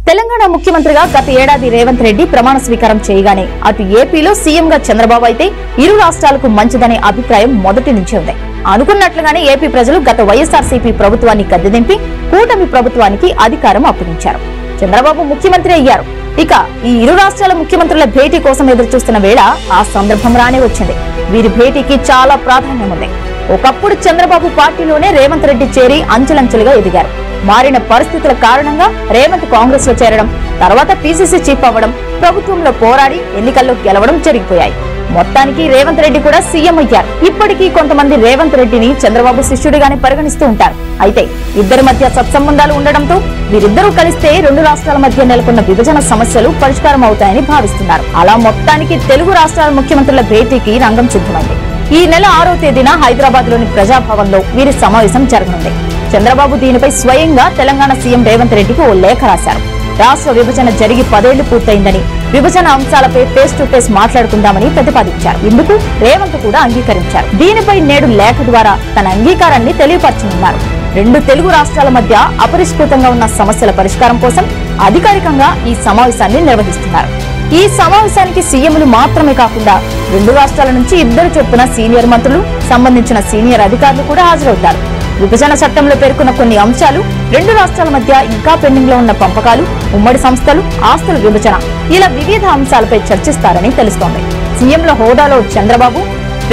తెలంగాణ ముఖ్యమంత్రిగా గత ఏడాది రేవంత్ రెడ్డి ప్రమాణ స్వీకారం చేయగానే అటు ఏపీలో సీఎంగా చంద్రబాబు అయితే ఇరు రాష్ట్రాలకు మంచిదనే అభిప్రాయం మొదటి నుంచే ఉంది. అనుకున్నట్లుగానే ఏపీ ప్రజలు గత వైఎస్ఆర్సీపీ ప్రభుత్వాన్ని గద్దెదింపి కూటమి ప్రభుత్వానికి అధికారం అప్పగించారు. చంద్రబాబు ముఖ్యమంత్రి అయ్యారు. ఇక ఈ ఇరు రాష్ట్రాల ముఖ్యమంత్రుల భేటీ కోసం ఎదురు చూస్తున్న వేళ ఆ సందర్భం రానే వచ్చింది. వీరి భేటీకి చాలా ప్రాధాన్యం ఉంది. ఒకప్పుడు చంద్రబాబు పార్టీలోనే రేవంత్ రెడ్డి చేరి అంచెలంచెలుగా ఎదిగారు. మారిన పరిస్థితుల కారణంగా రేవంత్ కాంగ్రెస్ లో చేరడం, తర్వాత పీసీసీ చీఫ్ అవ్వడం, ప్రభుత్వంలో పోరాడి ఎన్నికల్లో గెలవడం జరిగిపోయాయి. మొత్తానికి రేవంత్ రెడ్డి కూడా సీఎం అయ్యారు. ఇప్పటికీ కొంతమంది రేవంత్ రెడ్డిని చంద్రబాబు శిష్యుడిగానే పరిగణిస్తూ ఉంటారు. అయితే ఇద్దరి మధ్య సత్సంబంధాలు ఉండడంతో వీరిద్దరూ కలిస్తే రెండు రాష్ట్రాల మధ్య నెలకొన్న విభజన సమస్యలు పరిష్కారం అవుతాయని భావిస్తున్నారు. అలా మొత్తానికి తెలుగు రాష్ట్రాల ముఖ్యమంత్రుల భేటీకి రంగం సిద్ధమైంది. ఈ నెల 6వ తేదీన హైదరాబాద్ లోని ప్రజాభవన్ లో వీరి సమావేశం జరగనుంది. చంద్రబాబు దీనిపై స్వయంగా తెలంగాణ సీఎం రేవంత్ రెడ్డికి ఓ లేఖ రాశారు. రాష్ట్ర విభజన జరిగి 10 ఏళ్లు పూర్తయిందని, విభజన అంశాలపై ఫేస్ టు ఫేస్ మాట్లాడుకుందామని ప్రతిపాదించారు. ఇందుకు రేవంత్ కూడా అంగీకరించారు. దీనిపై నేడు లేఖ ద్వారా తన అంగీకారాన్ని తెలియపరచనున్నారు. రెండు తెలుగు రాష్ట్రాల మధ్య అపరిష్కృతంగా ఉన్న సమస్యల పరిష్కారం కోసం అధికారికంగా ఈ సమావేశాన్ని నిర్వహిస్తున్నారు. ఈ సమావేశానికి సీఎంలు మాత్రమే కాకుండా రెండు రాష్ట్రాల నుంచి 2 చొప్పున సీనియర్ మంత్రులు, సంబంధించిన సీనియర్ అధికారులు కూడా హాజరవుతారు. విభజన చట్టంలో పేర్కొన్న కొన్ని అంశాలు, రెండు రాష్ట్రాల మధ్య ఇంకా పెండింగ్ లో ఉన్న పంపకాలు, ఉమ్మడి సంస్థలు, ఆస్తుల విభజన, ఇలా వివిధ అంశాలపై చర్చిస్తారని తెలుస్తోంది. సీఎంల హోదాలో చంద్రబాబు,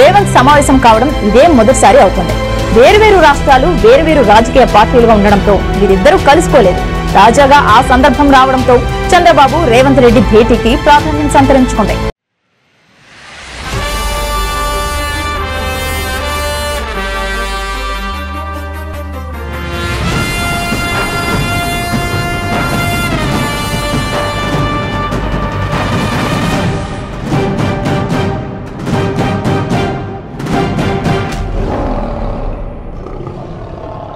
రేవంత్ సమావేశం కావడం ఇదే మొదటిసారి అవుతుంది. వేర్వేరు రాష్ట్రాలు, వేర్వేరు రాజకీయ పార్టీలుగా ఉండడంతో వీరిద్దరూ కలుసుకోలేదు. తాజాగా ఆ సందర్భం రావడంతో చంద్రబాబు రేవంత్ రెడ్డి భేటీకి ప్రాధాన్యం సంతరించుకుంది.